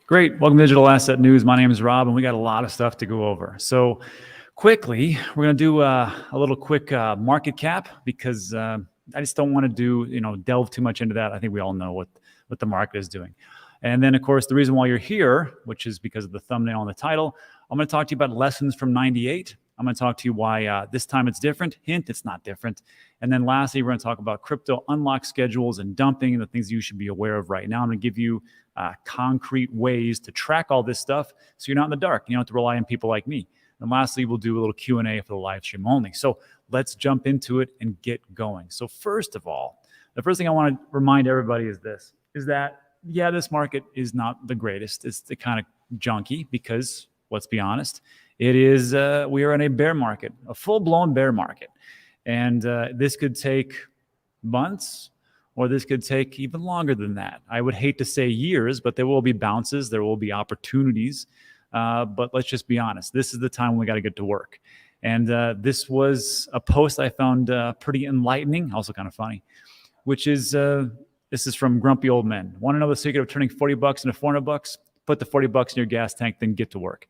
Great. Welcome to Digital Asset News. My name is Rob, and we got a lot of stuff to go over. So quickly, we're going to do a little quick market cap because I just don't want to delve too much into that. I think we all know what the market is doing. And then, of course, the reason why you're here, which is because of the thumbnail and the title, I'm going to talk to you about lessons from 98. I'm going to talk to you why this time it's different. Hint, it's not different. And then lastly, we're going to talk about crypto unlock schedules and dumping and the things you should be aware of right now. I'm going to give you concrete ways to track all this stuff so you're not in the dark. You don't have to rely on people like me. And lastly, we'll do a little Q&A for the live stream only. So let's jump into it and get going. So first of all, the first thing I want to remind everybody is that, yeah, this market is not the greatest. It's the kind of junky because, let's be honest, it is, we are in a bear market, a full-blown bear market. And this could take months, or this could take even longer than that. I would hate to say years, but there will be bounces, there will be opportunities. But let's just be honest. This is the time we got to get to work. And this was a post I found pretty enlightening, also kind of funny, which is, this is from Grumpy Old Men. Want to know the secret of turning $40 into $400? Put the $40 in your gas tank, then get to work,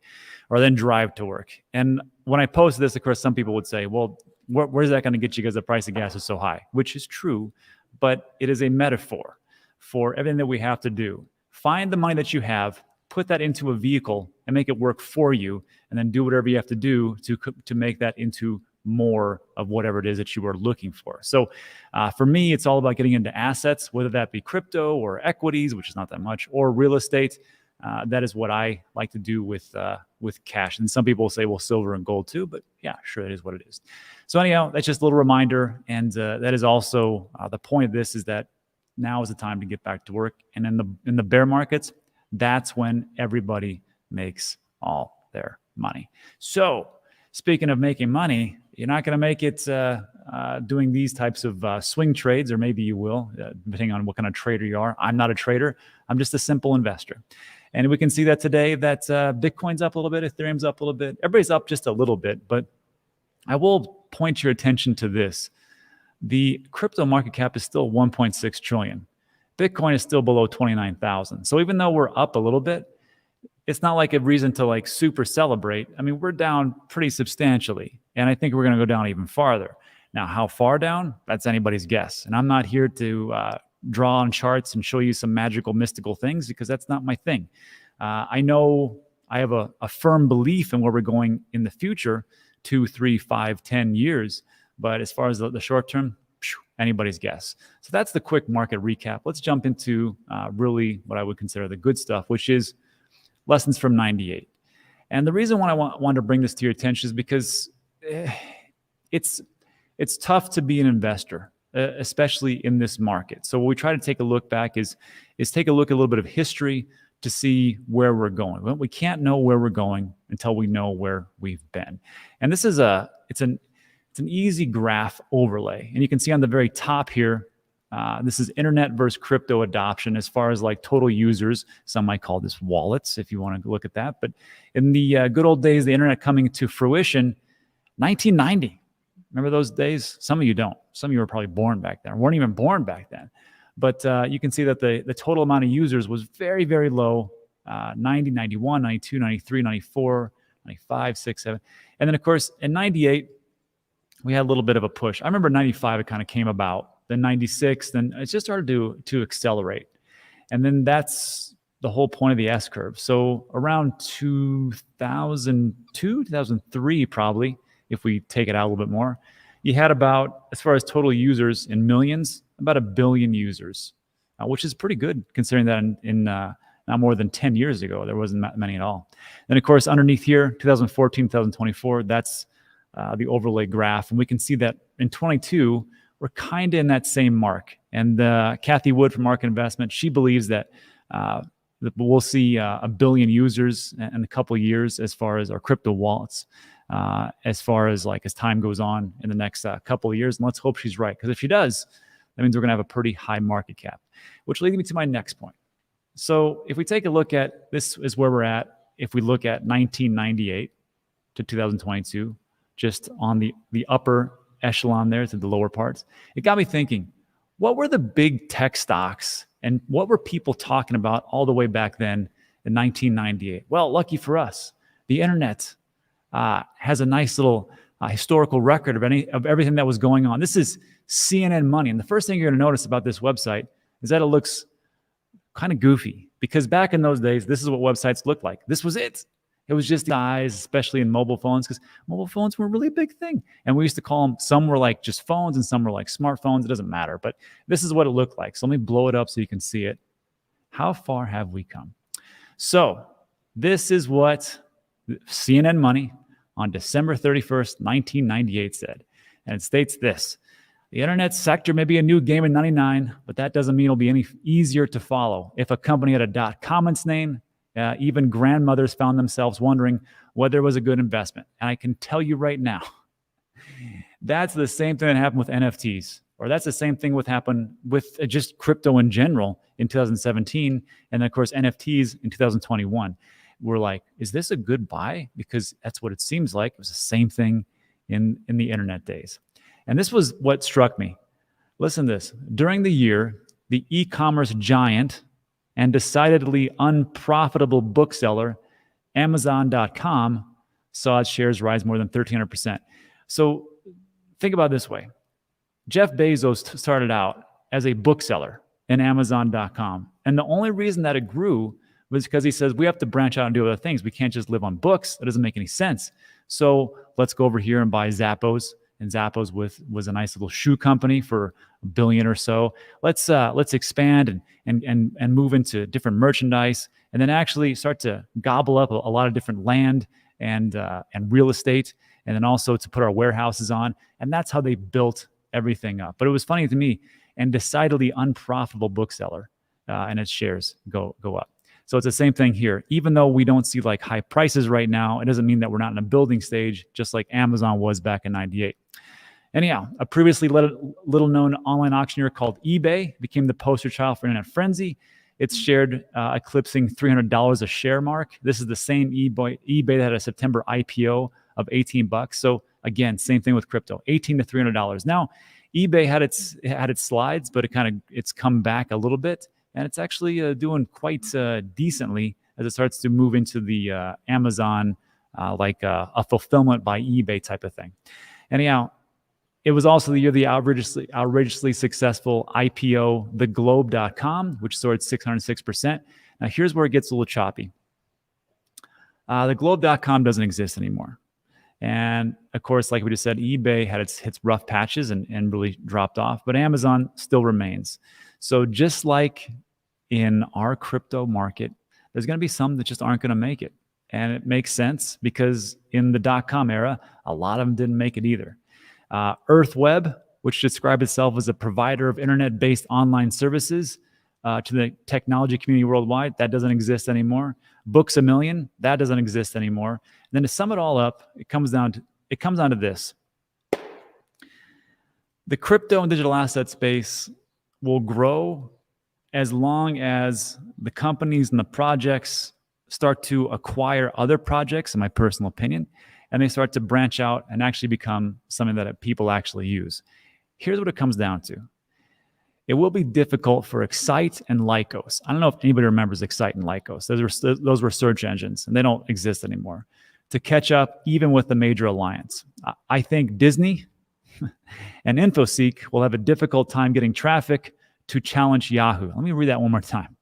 or then drive to work. And when I posted this, of course, some people would say, well, where's that going to get you because the price of gas is so high, which is true, but it is a metaphor for everything that we have to do. Find the money that you have, put that into a vehicle and make it work for you, and then do whatever you have to do to make that into more of whatever it is that you are looking for. So for me, it's all about getting into assets, whether that be crypto or equities, which is not that much, or real estate. That is what I like to do with cash. And some people will say, well, silver and gold too, but yeah, sure, it is what it is. So anyhow, that's just a little reminder. And that is also the point of this is that now is the time to get back to work. And in the bear markets, that's when everybody makes all their money. So speaking of making money, you're not going to make it doing these types of swing trades, or maybe you will, depending on what kind of trader you are. I'm not a trader. I'm just a simple investor. And we can see that today that Bitcoin's up a little bit, Ethereum's up a little bit. Everybody's up just a little bit, but I will point your attention to this. The crypto market cap is still 1.6 trillion. Bitcoin is still below 29,000. So even though we're up a little bit, it's not like a reason to like super celebrate. I mean, we're down pretty substantially, and I think we're going to go down even farther. Now, how far down? That's anybody's guess. And I'm not here to draw on charts and show you some magical, mystical things because that's not my thing. I know I have a firm belief in where we're going in the future, 2, 3, 5, 10 years. But as far as the short term, anybody's guess. So that's the quick market recap. Let's jump into really what I would consider the good stuff, which is lessons from 98. And the reason why I want to bring this to your attention is because it's tough to be an investor, especially in this market. So what we try to take a look back is take a look at a little bit of history to see where we're going. Well, we can't know where we're going until we know where we've been. And this is it's an easy graph overlay. And you can see on the very top here, this is internet versus crypto adoption as far as like total users. Some might call this wallets if you want to look at that. But in the good old days, the internet coming to fruition, 1990. Remember those days? Some of you don't. Some of you were probably born back then, or weren't even born back then. But you can see that the total amount of users was very, very low. 90, 91, 92, 93, 94, 95, 6, 7. And then, of course, in 98, we had a little bit of a push. I remember 95, it kind of came about. Then 96, then it just started to accelerate. And then that's the whole point of the S-curve. So around 2002, 2003 probably, if we take it out a little bit more, you had about, as far as total users in millions, about 1 billion users, which is pretty good considering that in not more than 10 years ago, there wasn't that many at all. Then, of course, underneath here, 2014, 2024, that's the overlay graph. And we can see that in 22, we're kind of in that same mark. And Kathy Wood from Market Investment, she believes that we'll see 1 billion users in a couple of years as far as our crypto wallets, as far as like as time goes on in the next couple of years. And let's hope she's right, because if she does, that means we're going to have a pretty high market cap, which leads me to my next point. So if we take a look at, this is where we're at, if we look at 1998 to 2022, just on the upper echelon there to the lower parts, it got me thinking, what were the big tech stocks and what were people talking about all the way back then in 1998. Well, lucky for us, the internet has a nice little historical record of everything that was going on. This is CNN Money. And the first thing you're going to notice about this website is that it looks kind of goofy, because back in those days, this is what websites looked like. This was it. It was just the eyes, especially in mobile phones, because mobile phones were a really big thing. And we used to call them, some were like just phones and some were like smartphones. It doesn't matter. But this is what it looked like. So let me blow it up so you can see it. How far have we come? So this is what CNN Money on December 31st, 1998 said. And it states this: the internet sector may be a new game in 99, but that doesn't mean it'll be any easier to follow. If a company had a .com in its name, even grandmothers found themselves wondering whether it was a good investment. And I can tell you right now, that's the same thing that happened with NFTs, or that's the same thing what happened with just crypto in general in 2017. And of course, NFTs in 2021. We're like, is this a good buy? Because that's what it seems like. It was the same thing in the internet days. And this was what struck me. Listen to this. During the year, the e-commerce giant and decidedly unprofitable bookseller, Amazon.com, saw its shares rise more than 1,300%. So think about it this way. Jeff Bezos started out as a bookseller in Amazon.com. And the only reason that it grew was because he says, we have to branch out and do other things. We can't just live on books. That doesn't make any sense. So let's go over here and buy Zappos. And Zappos was a nice little shoe company for $1 billion or so. Let's expand and move into different merchandise, and then actually start to gobble up a lot of different land and real estate, and then also to put our warehouses on. And that's how they built everything up. But it was funny to me, and decidedly unprofitable bookseller, and its shares go up. So it's the same thing here. Even though we don't see like high prices right now, it doesn't mean that we're not in a building stage, just like Amazon was back in 98. Anyhow, a previously little known online auctioneer called eBay became the poster child for internet frenzy. It's shared eclipsing $300 a share mark. This is the same eBay that had a September IPO of $18. So again, same thing with crypto, $18 to $300. Now, eBay had its slides, but it's come back a little bit. And it's actually doing quite decently as it starts to move into the Amazon, like a fulfillment by eBay type of thing. Anyhow, it was also the year of the outrageously successful IPO, theglobe.com, which soared 606%. Now, here's where it gets a little choppy. Theglobe.com doesn't exist anymore. And of course, like we just said, eBay had its rough patches and really dropped off, but Amazon still remains. So just like in our crypto market, there's going to be some that just aren't going to make it. And it makes sense because in the .com era, a lot of them didn't make it either. EarthWeb, which described itself as a provider of internet-based online services to the technology community worldwide, that doesn't exist anymore. Books A Million, that doesn't exist anymore. And then to sum it all up, it comes down to this. The crypto and digital asset space will grow as long as the companies and the projects start to acquire other projects, in my personal opinion, and they start to branch out and actually become something that people actually use. Here's what it comes down to. It will be difficult for Excite and Lycos. I don't know if anybody remembers Excite and Lycos. Those were search engines, and they don't exist anymore, to catch up even with the major alliance. I think Disney and InfoSeek will have a difficult time getting traffic to challenge Yahoo. Let me read that one more time.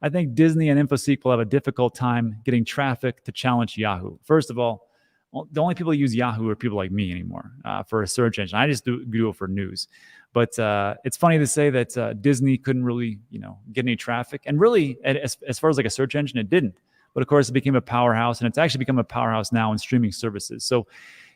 I think Disney and InfoSeek will have a difficult time getting traffic to challenge Yahoo. First of all, the only people who use Yahoo are people like me anymore for a search engine. I just do it for news. But it's funny to say that Disney couldn't really, get any traffic. And really, as far as like a search engine, it didn't. But of course, it became a powerhouse, and it's actually become a powerhouse now in streaming services. So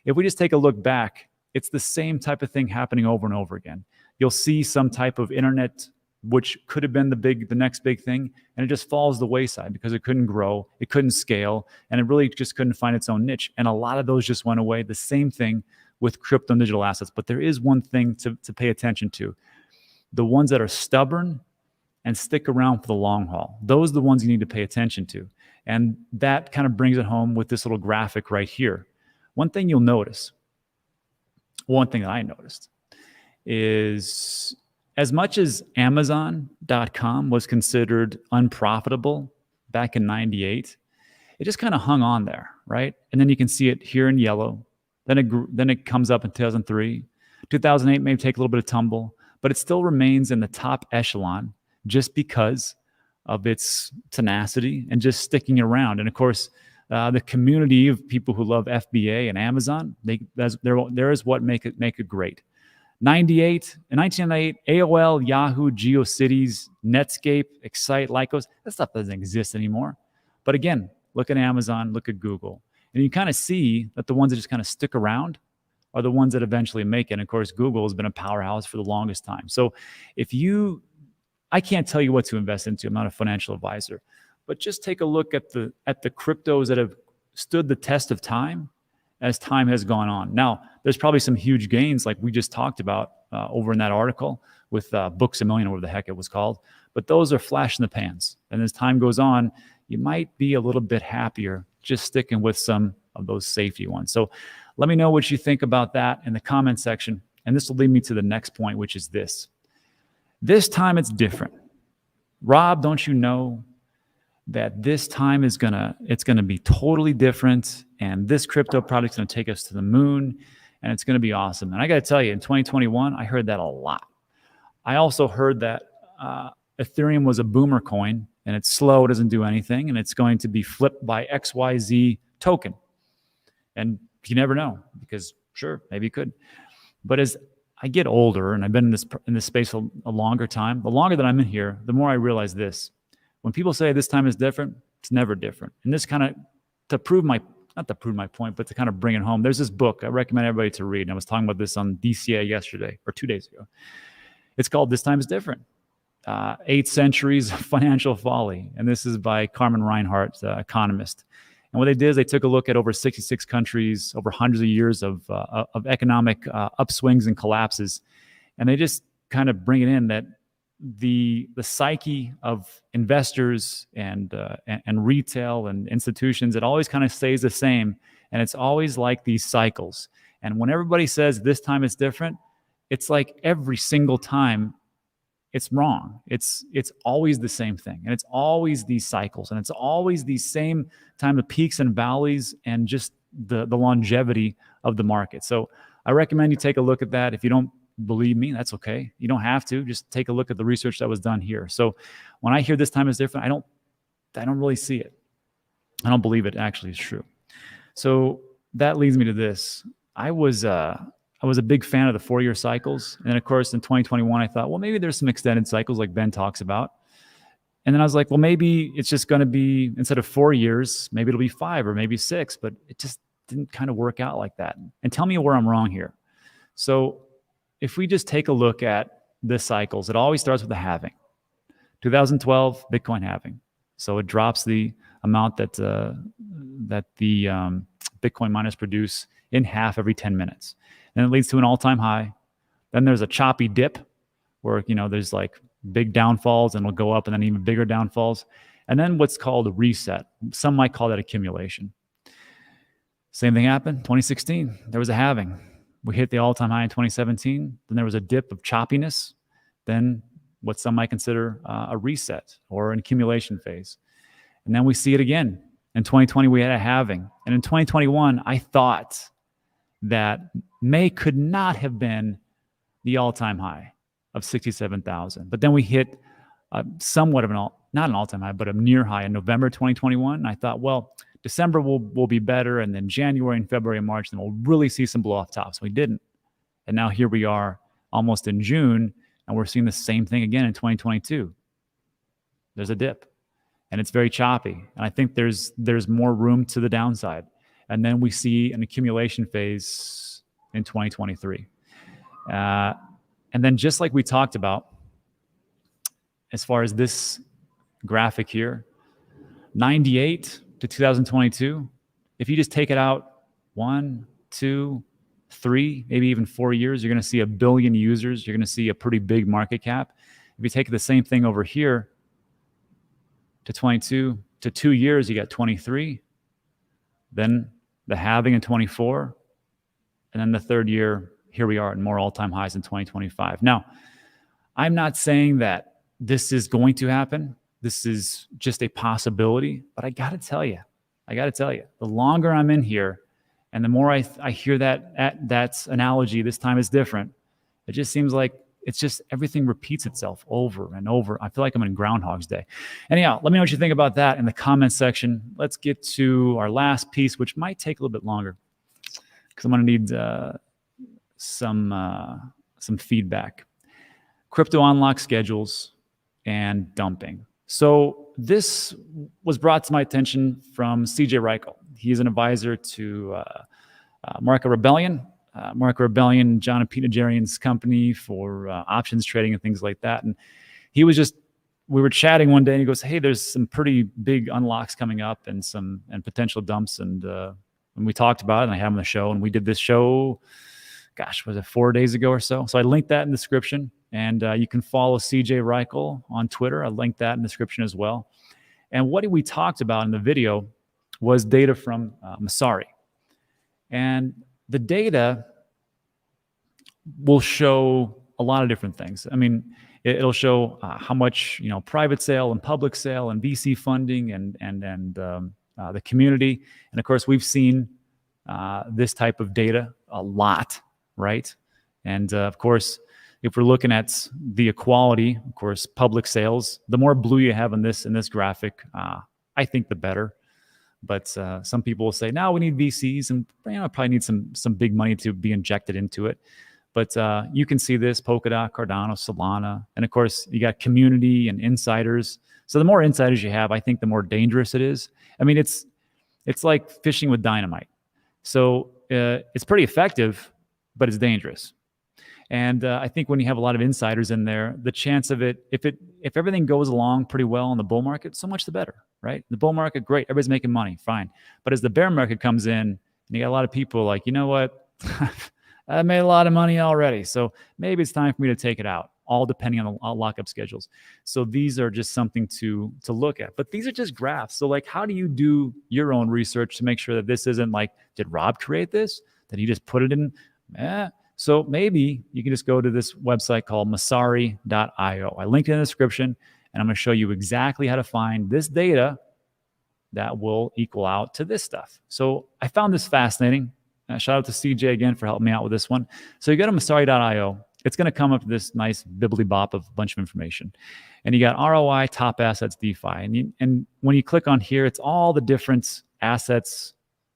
if we just take a look back, it's the same type of thing happening over and over again. You'll see some type of internet, which could have been the next big thing, and it just falls the wayside because it couldn't grow, it couldn't scale, and it really just couldn't find its own niche. And a lot of those just went away. The same thing with crypto and digital assets. But there is one thing to pay attention to. The ones that are stubborn and stick around for the long haul. Those are the ones you need to pay attention to. And that kind of brings it home with this little graphic right here. One thing you'll notice, one thing that I noticed, is as much as Amazon.com was considered unprofitable back in 98, it just kind of hung on there, right? And then you can see it here in yellow. Then it comes up in 2003. 2008 may take a little bit of tumble, but it still remains in the top echelon just because of its tenacity and just sticking around. And of course, the community of people who love FBA and Amazon, there is what make it great. In 1998, AOL, Yahoo, GeoCities, Netscape, Excite, Lycos, that stuff doesn't exist anymore. But again, look at Amazon, look at Google. And you kind of see that the ones that just kind of stick around are the ones that eventually make it. And of course, Google has been a powerhouse for the longest time. So I can't tell you what to invest into. I'm not a financial advisor, but just take a look at the cryptos that have stood the test of time as time has gone on. Now, there's probably some huge gains like we just talked about over in that article with Books A Million, or whatever the heck it was called. But those are flash in the pans. And as time goes on, you might be a little bit happier just sticking with some of those safety ones. So let me know what you think about that in the comment section. And this will lead me to the next point, which is this. This time it's different. Rob, don't you know that this time it's gonna be totally different, and this crypto project's gonna take us to the moon, and it's gonna be awesome. And I gotta tell you, in 2021, I heard that a lot. I also heard that Ethereum was a boomer coin, and it's slow, it doesn't do anything, and it's going to be flipped by XYZ token. And you never know, because sure, maybe you could. But as I get older, and I've been in this space a longer time, the longer that I'm in here, the more I realize this. When people say this time is different, it's never different. And this kind of, not to prove my point, but to kind of bring it home, there's this book I recommend everybody to read. And I was talking about this on DCA yesterday, or 2 days ago. It's called This Time is Different. 8 Centuries of Financial Folly. And this is by Carmen Reinhart, economist. And what they did is they took a look at over 66 countries, over hundreds of years of economic upswings and collapses. And they just kind of bring it in that the psyche of investors and retail and institutions, it always kind of stays the same. And it's always like these cycles. And when everybody says this time is different, it's like every single time it's wrong. It's always the same thing. And it's always these cycles. And it's always these same time of peaks and valleys and just the longevity of the market. So I recommend you take a look at that. If you don't believe me, that's okay. You don't have to. Just take a look at the research that was done here. So when I hear this time is different, I don't really see it. I don't believe it actually is true. So that leads me to this. I was a big fan of the 4-year cycles. And then of course, in 2021, I thought, well, maybe there's some extended cycles like Ben talks about. And then I was like, well, maybe it's just going to be, instead of 4 years, maybe it'll be 5 or maybe 6, but it just didn't kind of work out like that. And tell me where I'm wrong here. So if we just take a look at the cycles, it always starts with a halving. 2012, Bitcoin halving. So it drops the amount that the Bitcoin miners produce in half every 10 minutes. Then it leads to an all-time high. Then there's a choppy dip where, there's like big downfalls and it'll go up and then even bigger downfalls. And then what's called a reset. Some might call that accumulation. Same thing happened 2016. There was a halving. We hit the all-time high in 2017. Then there was a dip of choppiness. Then what some might consider a reset or an accumulation phase. And then we see it again. In 2020, we had a halving. And in 2021, I thought that May could not have been the all-time high of 67,000. But then we hit somewhat of not an all-time high, but a near high in November 2021. And I thought, well, December will be better. And then January and February and March, then we'll really see some blow off tops. We didn't. And now here we are almost in June, and we're seeing the same thing again in 2022. There's a dip, and it's very choppy. And I think there's more room to the downside. And then we see an accumulation phase in 2023. And then just like we talked about, as far as this graphic here, 98 to 2022, if you just take it out 1, 2, 3, maybe even 4 years, you're going to see 1 billion users. You're going to see a pretty big market cap. If you take the same thing over here to 22 to 2 years, you got 23. Then the halving in 24. And then the third year, here we are at more all-time highs in 2025. Now, I'm not saying that this is going to happen. this is just a possibility. But I got to tell you, the longer I'm in here and the more I hear that analogy, this time is different. It just seems like it's just everything repeats itself over and over. I feel like I'm in Groundhog's Day. Anyhow, let me know what you think about that in the comments section. Let's get to our last piece, which might take a little bit longer because I'm going to need some feedback. Crypto unlock schedules and dumping. So this was brought to my attention from CJ Reichel. He's an advisor to Market Rebellion. Market Rebellion, John and Pete Najarian's company for options trading and things like that. And he was we were chatting one day and he goes, hey, there's some pretty big unlocks coming up and potential dumps. And we talked about it and I had him on the show and we did this show, gosh, was it 4 days ago or so? So I linked that in the description and you can follow CJ Reichel on Twitter. I linked that in the description as well. And what we talked about in the video was data from Messari. And the data will show a lot of different things. I mean, it'll show how much private sale and public sale and VC funding and the community. And of course, we've seen this type of data a lot, right? And of course, if we're looking at the equality, of course, public sales, the more blue you have in this graphic, I think the better. But some people will say, now we need VCs and probably need some big money to be injected into it. But you can see this, Polkadot, Cardano, Solana. And of course, you got community and insiders. So the more insiders you have, I think the more dangerous it is. I mean, it's like fishing with dynamite. So it's pretty effective, but it's dangerous. And I think when you have a lot of insiders in there, the chance of it, if everything goes along pretty well in the bull market, so much the better, right? The bull market, great, everybody's making money, fine. But as the bear market comes in, and you got a lot of people like, you know what, I made a lot of money already, so maybe it's time for me to take it out, all depending on the lockup schedules. So these are just something to look at. But these are just graphs. So like, how do you do your own research to make sure that this isn't like, did Rob create this? Did he just put it in? So maybe you can just go to this website called Messari.io. I linked it in the description, and I'm going to show you exactly how to find this data that will equal out to this stuff. So I found this fascinating. Shout out to CJ again for helping me out with this one. So you go to Messari.io. It's going to come up with this nice bibbly-bop of a bunch of information. And you got ROI, top assets, DeFi. And when you click on here, it's all the different assets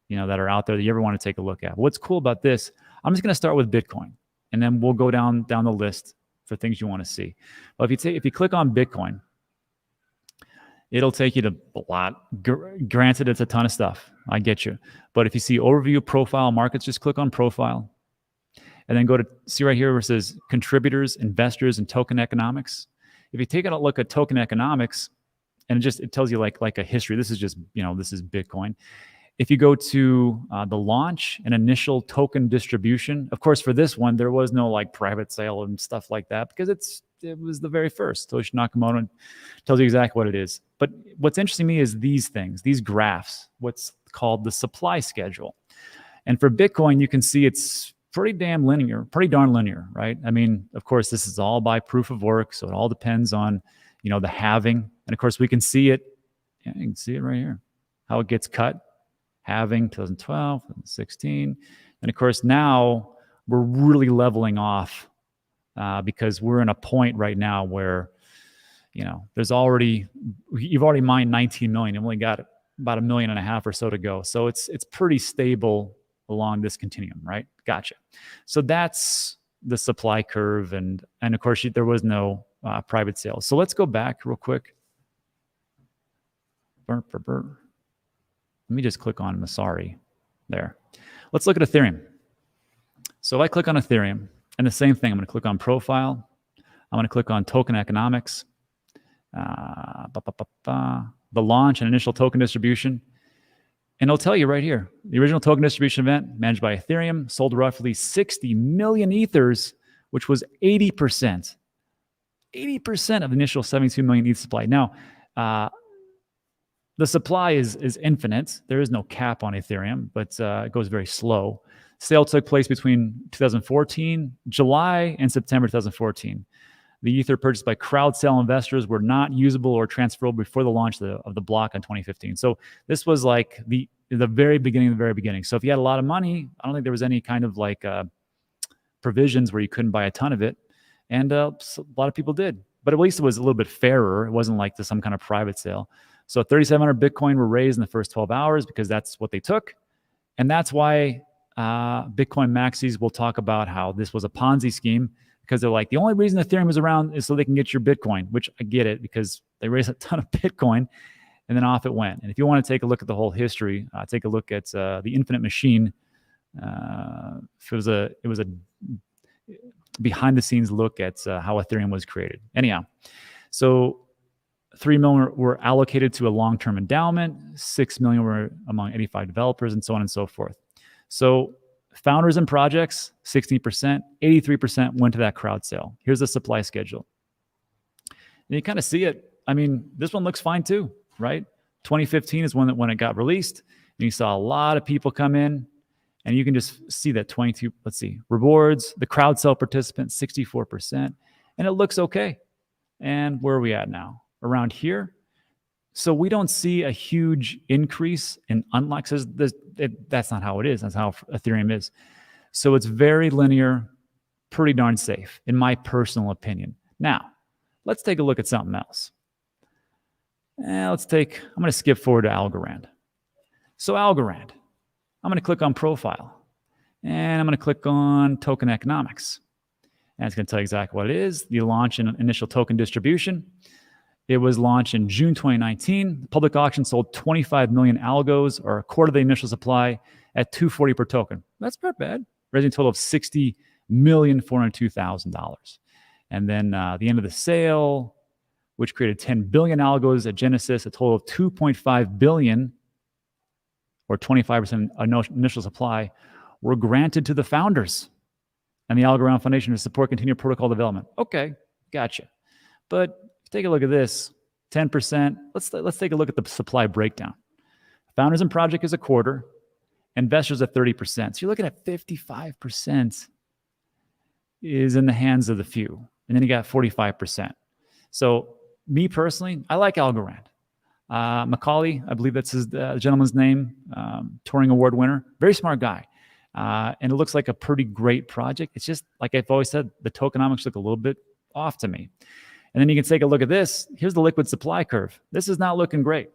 that are out there that you ever want to take a look at. What's cool about this, I'm just going to start with Bitcoin, and then we'll go down the list for things you want to see. But if you click on Bitcoin, it'll take you to a lot. Granted, it's a ton of stuff. I get you. But if you see overview, profile, markets, just click on profile, and then go to see right here where it says contributors, investors, and token economics. If you take a look at token economics, and it tells you like a history. This is just this is Bitcoin. If you go to the launch and initial token distribution, of course, for this one, there was no like private sale and stuff like that because it was the very first. Satoshi Nakamoto tells you exactly what it is. But what's interesting to me is these things, these graphs, what's called the supply schedule. And for Bitcoin, you can see it's pretty darn linear, right? I mean, of course, this is all by proof of work. So it all depends on, the halving. And of course, we can see it. Yeah, you can see it right here, how it gets cut. Halving 2012, 2016. And of course, now we're really leveling off because we're in a point right now where, you've already mined 19 million. You've only got about 1.5 million or so to go. So it's pretty stable along this continuum, right? Gotcha. So that's the supply curve. And of course, there was no private sales. So let's go back real quick. Let me just click on Messari there. Let's look at Ethereum. So if I click on Ethereum, and the same thing, I'm going to click on profile. I'm going to click on token economics, the launch and initial token distribution. And it'll tell you right here, the original token distribution event managed by Ethereum sold roughly 60 million ethers, which was 80% of the initial 72 million ETH supply. Now, the supply is infinite. There is no cap on Ethereum, but it goes very slow. Sale took place between 2014, July and September 2014. The Ether purchased by crowd sale investors were not usable or transferable before the launch of the block in 2015. So this was like the very beginning. So if you had a lot of money, I don't think there was any kind of like provisions where you couldn't buy a ton of it. And a lot of people did. But at least it was a little bit fairer. It wasn't like some kind of private sale. So 3,700 Bitcoin were raised in the first 12 hours because that's what they took. And that's why Bitcoin maxis will talk about how this was a Ponzi scheme, because they're like, the only reason Ethereum is around is so they can get your Bitcoin, which I get it, because they raised a ton of Bitcoin and then off it went. And if you want to take a look at the whole history, take a look at the Infinite Machine. It was a behind the scenes look at how Ethereum was created. Anyhow, so 3 million were allocated to a long-term endowment, 6 million were among 85 developers, and so on and so forth. So founders and projects, 16%, 83% went to that crowd sale. Here's the supply schedule. And you kind of see it. I mean, this one looks fine too, right? 2015 is when it got released. And you saw a lot of people come in, and you can just see that 22, let's see, rewards, the crowd sale participants, 64%, and it looks okay. And where are we at now? Around here. So we don't see a huge increase in unlocks. That's not how it is. That's how Ethereum is. So it's very linear, pretty darn safe, in my personal opinion. Now, let's take a look at something else. I'm going to skip forward to ALgorand. So ALgorand, I'm going to click on profile, and I'm going to click on token economics. And it's going to tell you exactly what it is. The launch and initial token distribution. It was launched in June 2019. The public auction sold 25 million algos, or a quarter of the initial supply, at $240 per token. That's not bad. Raising a total of $60,402,000. And then the end of the sale, which created 10 billion algos at Genesis, a total of 2.5 billion, or 25% initial supply, were granted to the founders and the ALgorand Foundation to support continued protocol development. Okay, gotcha. But take a look at this, 10%. Let's take a look at the supply breakdown. Founders and project is a quarter, investors at 30%. So you're looking at 55% is in the hands of the few. And then you got 45%. So me personally, I like ALgorand. Macaulay, I believe that's the gentleman's name, Turing Award winner, very smart guy. And it looks like a pretty great project. It's just, like I've always said, the tokenomics look a little bit off to me. And then you can take a look at this. Here's the liquid supply curve. This is not looking great.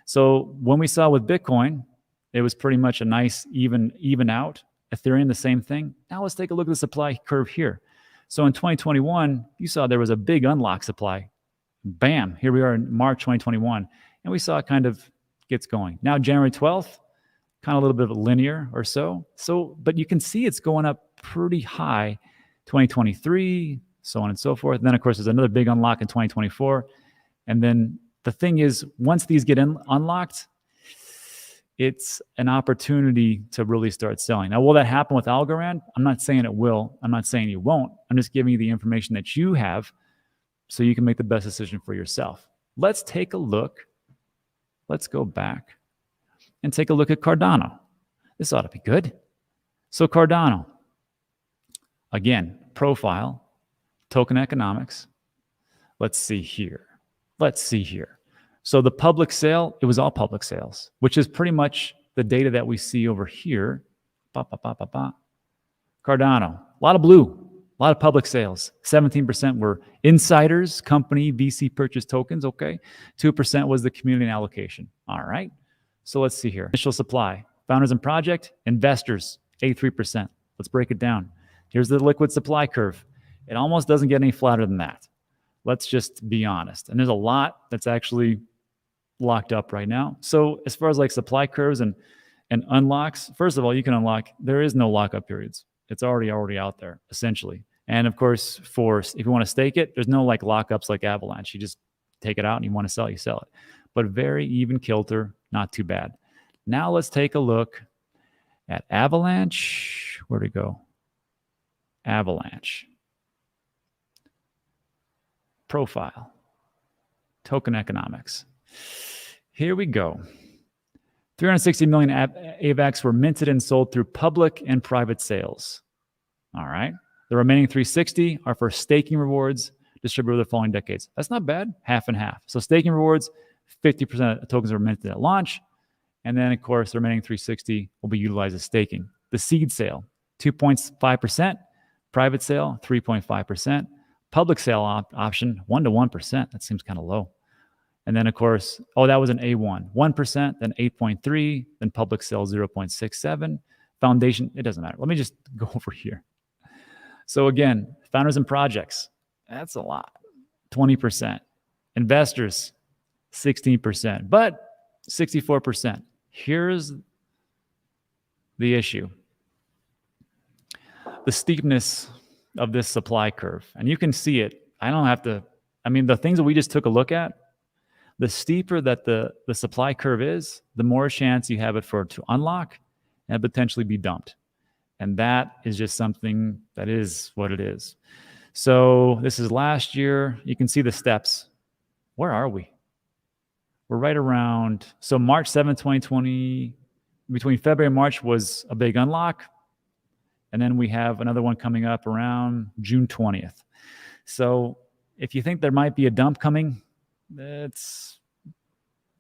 So when we saw with Bitcoin, it was pretty much a nice even out. Ethereum, the same thing. Now let's take a look at the supply curve here. So in 2021, you saw there was a big unlock supply. Bam, here we are in March 2021. And we saw it kind of gets going. Now January 12th, kind of a little bit of a linear or so. But you can see it's going up pretty high. 2023, so on and so forth. And then, of course, there's another big unlock in 2024. And then the thing is, once these get unlocked, it's an opportunity to really start selling. Now, will that happen with ALgorand? I'm not saying it will. I'm not saying you won't. I'm just giving you the information that you have so you can make the best decision for yourself. Let's take a look. Let's go back and take a look at Cardano. This ought to be good. So Cardano, again, profile, token economics. Let's see here. So the public sale, it was all public sales, which is pretty much the data that we see over here. Cardano, a lot of blue, a lot of public sales. 17% were insiders, company, VC purchase tokens, okay? 2% was the community allocation. All right. So let's see here. Initial supply, founders and project, investors, 83%. Let's break it down. Here's the liquid supply curve. It almost doesn't get any flatter than that. Let's just be honest. And there's a lot that's actually locked up right now. So as far as like supply curves and unlocks, first of all, you can unlock. There is no lockup periods. It's already out there, essentially. And of course, if you want to stake it, there's no like lockups like Avalanche. You just take it out and you want to sell it, you sell it. But very even kilter, not too bad. Now let's take a look at Avalanche. Where'd it go? Avalanche. Profile. Token economics. Here we go. 360 million AVAX were minted and sold through public and private sales. All right. The remaining 360 are for staking rewards. distributed over the following decades. That's not bad, half and half. So staking rewards, 50% of tokens are minted at launch. And then, of course, the remaining 360 will be utilized as staking. The seed sale, 2.5%. Private sale, 3.5%. Public sale option, 1 to 1%. That seems kind of low. And then, of course, that was an A1, 1%, then 8.3, then public sale 0.67. Foundation, it doesn't matter. Let me just go over here. So again, founders and projects, that's a lot, 20%. Investors, 16%, but 64%. Here's the issue. The steepness of this supply curve. And you can see it. I don't have to, the things that we just took a look at, the steeper that the supply curve is, the more chance you have it for it to unlock and potentially be dumped. And that is just something that is what it is. So this is last year. You can see the steps. Where are we? We're right around, so March 7th, 2020, between February and March was a big unlock. And then we have another one coming up around June 20th. So if you think there might be a dump coming, it's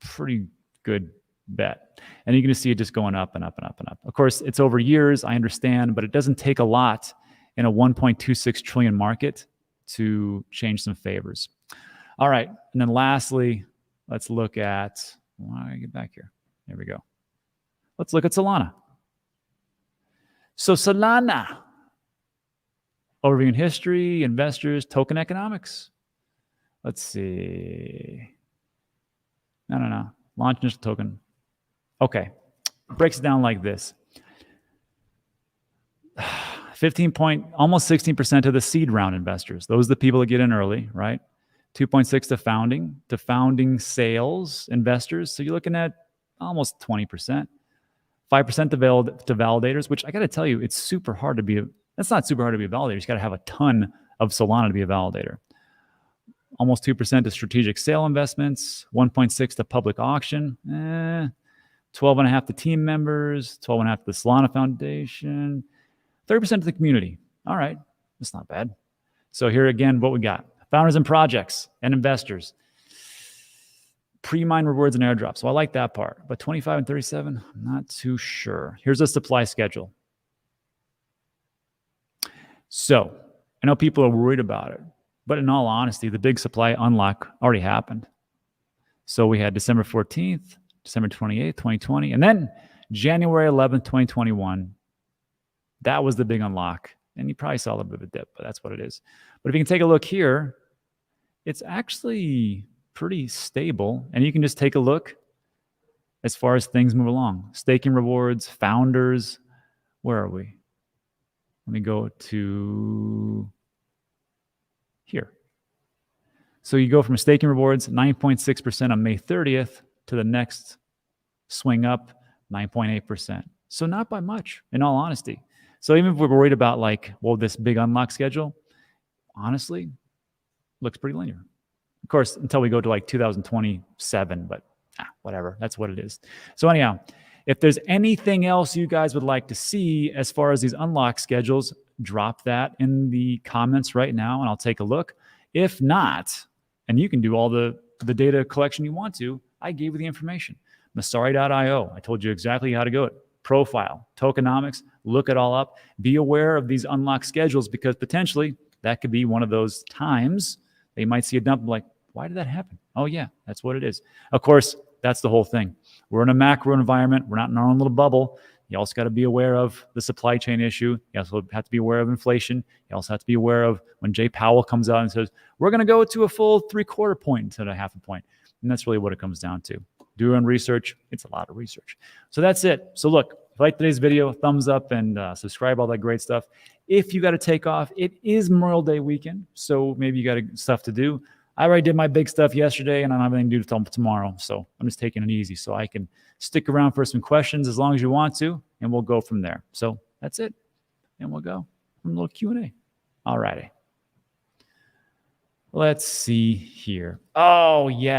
pretty good bet. And you're going to see it just going up and up and up and up. Of course, it's over years, I understand, but it doesn't take a lot in a 1.26 trillion market to change some favors. All right. And then lastly, let's look at, I get back here. There we go. Let's look at Solana. So Solana, overviewing history, investors, token economics. Let's see. No. Launch initial token. Okay. Breaks it down like this. almost 16% of the seed round investors. Those are the people that get in early, right? 2.6 to founding sales investors. So you're looking at almost 20%. 5% to validators, which I got to tell you, it's super hard to be. That's not super hard to be a validator. You got to have a ton of Solana to be a validator. Almost 2% to strategic sale investments, 1.6 to public auction, 12.5 to team members, 12.5 to the Solana Foundation, 30% to the community. All right, that's not bad. So here again, what we got: founders and projects and investors. Pre-mine rewards and airdrops. So I like that part. But 25 and 37, I'm not too sure. Here's a supply schedule. So I know people are worried about it. But in all honesty, the big supply unlock already happened. So we had December 14th, December 28th, 2020. And then January 11th, 2021. That was the big unlock. And you probably saw a little bit of a dip, but that's what it is. But if you can take a look here, it's actually pretty stable. And you can just take a look as far as things move along. Staking rewards, founders. Where are we? Let me go to here. So you go from staking rewards, 9.6% on May 30th to the next swing up, 9.8%. So not by much, in all honesty. So even if we're worried about this big unlock schedule, honestly, looks pretty linear. Of course, until we go to 2027, but whatever. That's what it is. So anyhow, if there's anything else you guys would like to see as far as these unlock schedules, drop that in the comments right now and I'll take a look. If not, and you can do all the data collection you want to, I gave you the information. Masari.io, I told you exactly how to go it. Profile, tokenomics, look it all up. Be aware of these unlock schedules because potentially that could be one of those times they might see a dump like, why did that happen? Oh yeah, that's what it is. Of course, that's the whole thing. We're in a macro environment. We're not in our own little bubble. You also got to be aware of the supply chain issue. You also have to be aware of inflation. You also have to be aware of when Jay Powell comes out and says, we're going to go to a full 3/4 point instead of 0.5 point. And that's really what it comes down to. Do your own research. It's a lot of research. So that's it. So look, if you like today's video, thumbs up and subscribe, all that great stuff. If you got to take off, it is Memorial Day weekend. So maybe you got stuff to do. I already did my big stuff yesterday and I don't have anything to do till tomorrow. So I'm just taking it easy so I can stick around for some questions as long as you want to, and we'll go from there. So that's it. And we'll go from a little Q&A. All righty. Let's see here. Oh, yeah.